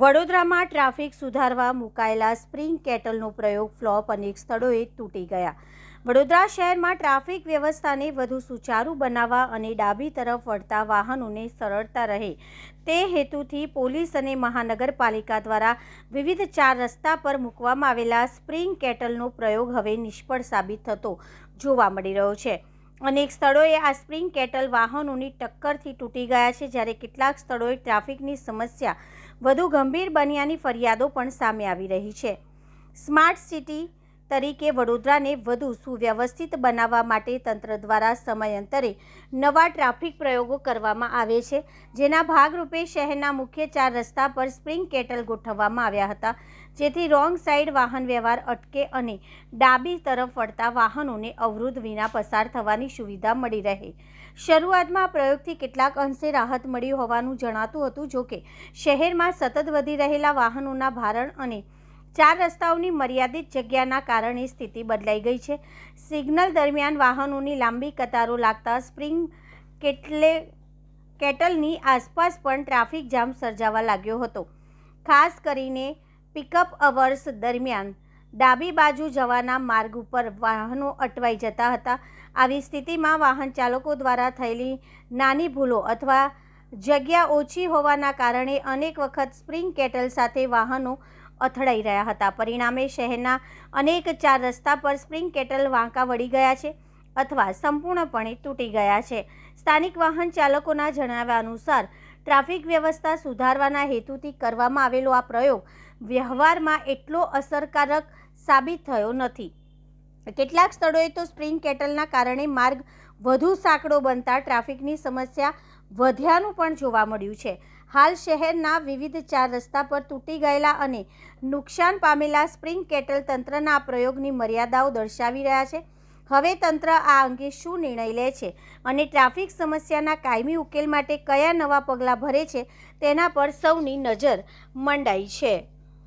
વડોદરામાં ટ્રાફિક સુધારવા મુકાયેલા સ્પ્રિંગ કેટલનો પ્રયોગ ફ્લોપ, અનેક સ્થળોએ તૂટી ગયા. વડોદરા શહેરમાં ટ્રાફિક વ્યવસ્થાને વધુ સુચારુ બનાવવા અને ડાબી તરફ વળતા વાહનોને સરળતા રહે તે હેતુથી પોલીસ અને મહાનગરપાલિકા દ્વારા વિવિધ 4 રસ્તા પર મૂકવામાં આવેલા સ્પ્રિંગ કેટલનો પ્રયોગ હવે નિષ્ફળ સાબિત થતો જોવા મળી રહ્યો છે. અનેક સ્થળોએ આ સ્પ્રિંગ કેટલ વાહનોની ટક્કરથી તૂટી ગયા છે, જ્યારે કેટલાક સ્થળોએ ટ્રાફિકની સમસ્યા વધુ ગંભીર બન્યાની ફરિયાદો પણ સામે આવી રહી છે. સ્માર્ટ સિટી તરીકે વડોદરાને વધુ સુવ્યવસ્થિત બનાવવા માટે તંત્ર દ્વારા સમયાંતરે નવા ટ્રાફિક પ્રયોગો કરવામાં આવે છે, જેના ભાગરૂપે શહેરના મુખ્ય 4 રસ્તા પર સ્પ્રિંગ કેટલ ગોઠવવામાં આવ્યા હતા, જેથી રોંગ સાઈડ વાહન વ્યવહાર અટકે અને ડાબી તરફ વળતા વાહનોને અવરોધ વિના પસાર થવાની સુવિધા મળી રહે. શરૂઆતમાં આ પ્રયોગથી કેટલાક અંશે રાહત મળી હોવાનું જણાતું હતું, જોકે શહેરમાં સતત વધી રહેલા વાહનોના ભારણ અને 4 રસ્તાઓની મર્યાદિત જગ્યાના કારણે સ્થિતિ બદલાઈ ગઈ છે. સિગ્નલ દરમિયાન વાહનોની લાંબી કતારો લાગતા સ્પ્રિંગ કેટલની આસપાસ પણ ટ્રાફિક જામ સર્જાવા લાગ્યો હતો. ખાસ કરીને પિકઅપ અવર્સ દરમિયાન ડાબી બાજુ જવાના માર્ગ ઉપર વાહનો અટવાઈ જતા હતા. આવી સ્થિતિમાં વાહન ચાલકો દ્વારા થયેલી નાની ભૂલો અથવા જગ્યા ઓછી હોવાના કારણે અનેક વખત સ્પ્રિંગ કેટલ સાથે વાહનો અથડાઈ રહ્યા હતા. પરિણામે શહેરના અનેક 4 રસ્તા પર સ્પ્રિંગ કેટલ વાંકા વળી ગયા છે અથવા સંપૂર્ણપણે તૂટી ગયા છે. સ્થાનિક વાહન ચાલકોના જણાવ્યા અનુસાર ટ્રાફિક વ્યવસ્થા સુધારવાના હેતુથી કરવામાં આવેલો આ પ્રયોગ વ્યવહારમાં એટલો અસરકારક સાબિત થયો નથી. કેટલાક સ્થળોએ તો સ્પ્રિંગ કેટલના કારણે માર્ગ વધુ સાંકડો બનતા ટ્રાફિકની સમસ્યા વધ્યાનું પણ જોવા મળ્યું છે. હાલ શહેરના વિવિધ 4 રસ્તા પર તૂટી ગયેલા અને નુકસાન પામેલા સ્પ્રિંગ કેટલ તંત્રના પ્રયોગની મર્યાદાઓ દર્શાવી રહ્યા છે. હવે તંત્ર આ અંગે શું નિર્ણય લે છે અને ટ્રાફિક સમસ્યાના કાયમી ઉકેલ માટે કયા નવા પગલાં ભરે છે, તેના પર સૌની નજર મંડાઈ છે.